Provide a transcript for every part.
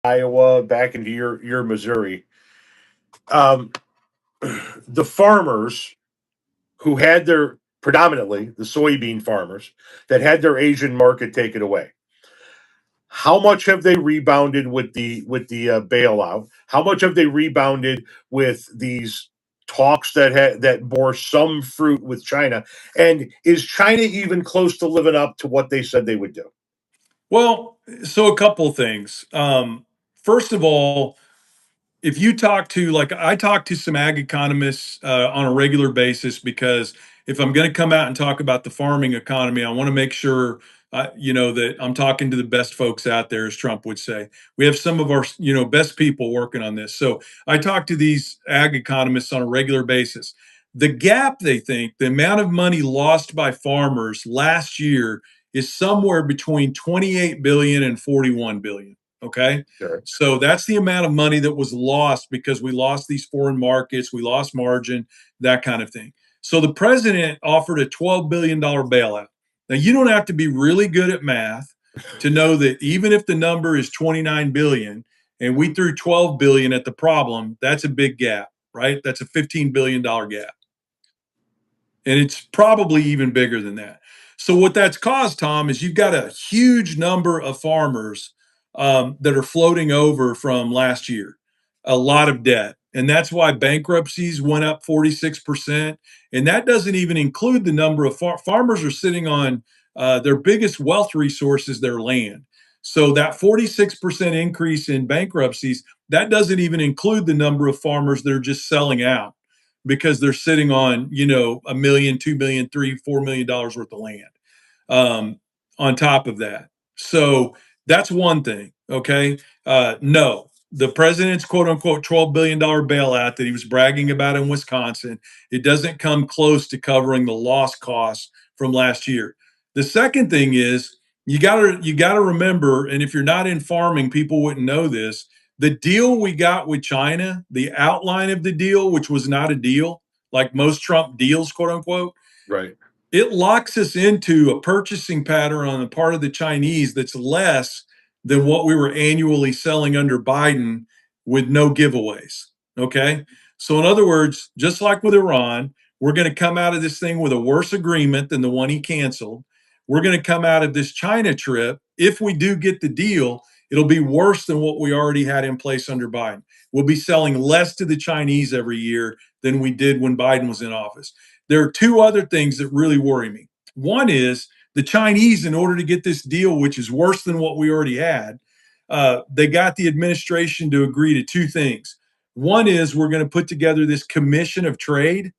Iowa, back into your Missouri. Um, the farmers who had their predominantly the soybean farmers that had their Asian market taken away. How much have they rebounded with the bailout? How much have they rebounded with these talks that bore some fruit with China? And is China even close to living up to what they said they would do? Well, so a couple of things. First of all, if you talk to, like, I talk to some ag economists on a regular basis, because if I'm going to come out and talk about the farming economy, I want to make sure that I'm talking to the best folks out there, as Trump would say. We have some of our best people working on this. So I talk to these ag economists on a regular basis. The gap, they think, the amount of money lost by farmers last year is somewhere between 28 billion and 41 billion. Okay. Sure. So that's the amount of money that was lost because we lost these foreign markets, we lost margin, that kind of thing. So the president offered a $12 billion bailout. Now, you don't have to be really good at math to know that even if the number is 29 billion and we threw 12 billion at the problem, that's a big gap, right? That's a $15 billion gap. And it's probably even bigger than that. So what that's caused, Tom, is you've got a huge number of farmers that are floating over from last year, a lot of debt. And that's why bankruptcies went up 46%. And that doesn't even include the number of farmers are sitting on their biggest wealth resource is their land. So that 46% increase in bankruptcies, that doesn't even include the number of farmers that are just selling out because they're sitting on, a million, 2 million, 3, $4 million worth of land on top of that. So that's one thing. Okay. No, the president's quote unquote $12 billion bailout that he was bragging about in Wisconsin, it doesn't come close to covering the lost costs from last year. The second thing is you gotta remember, and if you're not in farming, people wouldn't know this. The deal we got with China, the outline of the deal, which was not a deal, like most Trump deals, quote unquote, Right. it locks us into a purchasing pattern on the part of the Chinese that's less than what we were annually selling under Biden with no giveaways. Okay. So, in other words, just like with Iran, we're going to come out of this thing with a worse agreement than the one he canceled. We're going to come out of this China trip. If we do get the deal, it'll be worse than what we already had in place under Biden. We'll be selling less to the Chinese every year than we did when Biden was in office. There are two other things that really worry me. One is the Chinese, in order to get this deal, which is worse than what we already had, they got the administration to agree to two things. One is we're going to put together this commission of trade,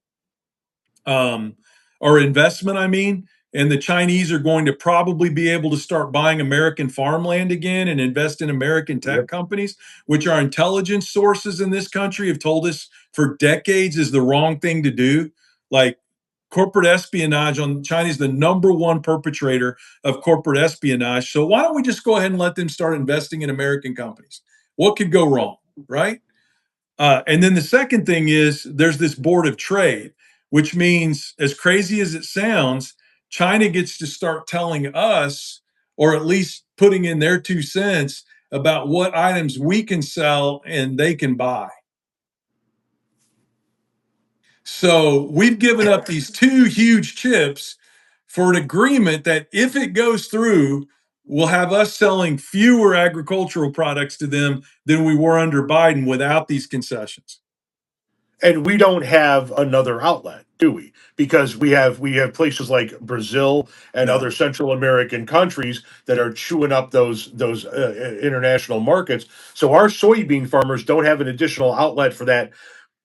or investment, I mean, and the Chinese are going to probably be able to start buying American farmland again and invest in American tech Yep. companies, which our intelligence sources in this country have told us for decades is the wrong thing to do. Like, corporate espionage on China is the number one perpetrator of corporate espionage. So why don't we just go ahead and let them start investing in American companies? What could go wrong, right? And then the second thing is there's this board of trade, which means, as crazy as it sounds, China gets to start telling us, or at least putting in their 2 cents about what items we can sell and they can buy. So we've given up these two huge chips for an agreement that, if it goes through, will have us selling fewer agricultural products to them than we were under Biden without these concessions. And we don't have another outlet, do we? Because we have places like Brazil and No. other Central American countries that are chewing up those international markets. So our soybean farmers don't have an additional outlet for that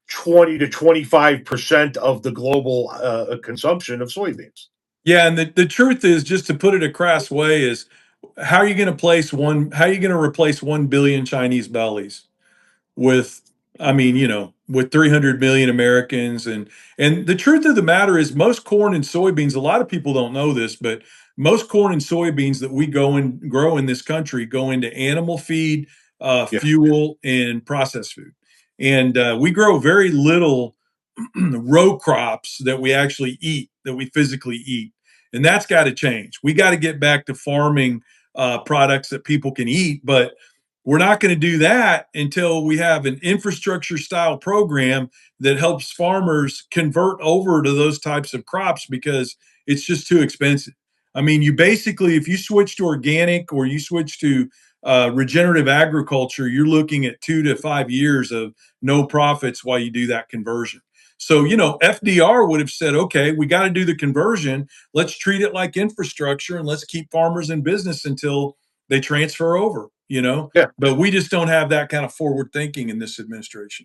20 to 25% of the global consumption of soybeans. Yeah, and the truth is, just to put it a crass way, is how are you going to replace 1 billion Chinese bellies with, I mean, with 300 million Americans? And the truth of the matter is, most corn and soybeans, a lot of people don't know this, but most corn and soybeans that we go and grow in this country go into animal feed, Yeah. fuel, and processed food. And we grow very little row crops that we actually eat, that we physically eat. And that's got to change. We got to get back to farming products that people can eat. But we're not going to do that until we have an infrastructure style program that helps farmers convert over to those types of crops because it's just too expensive. I mean, you basically, if you switch to organic or you switch to regenerative agriculture, you're looking at 2 to 5 years of no profits while you do that conversion. So, FDR would have said, okay, we got to do the conversion. Let's treat it like infrastructure and let's keep farmers in business until they transfer over. Yeah. But we just don't have that kind of forward thinking in this administration.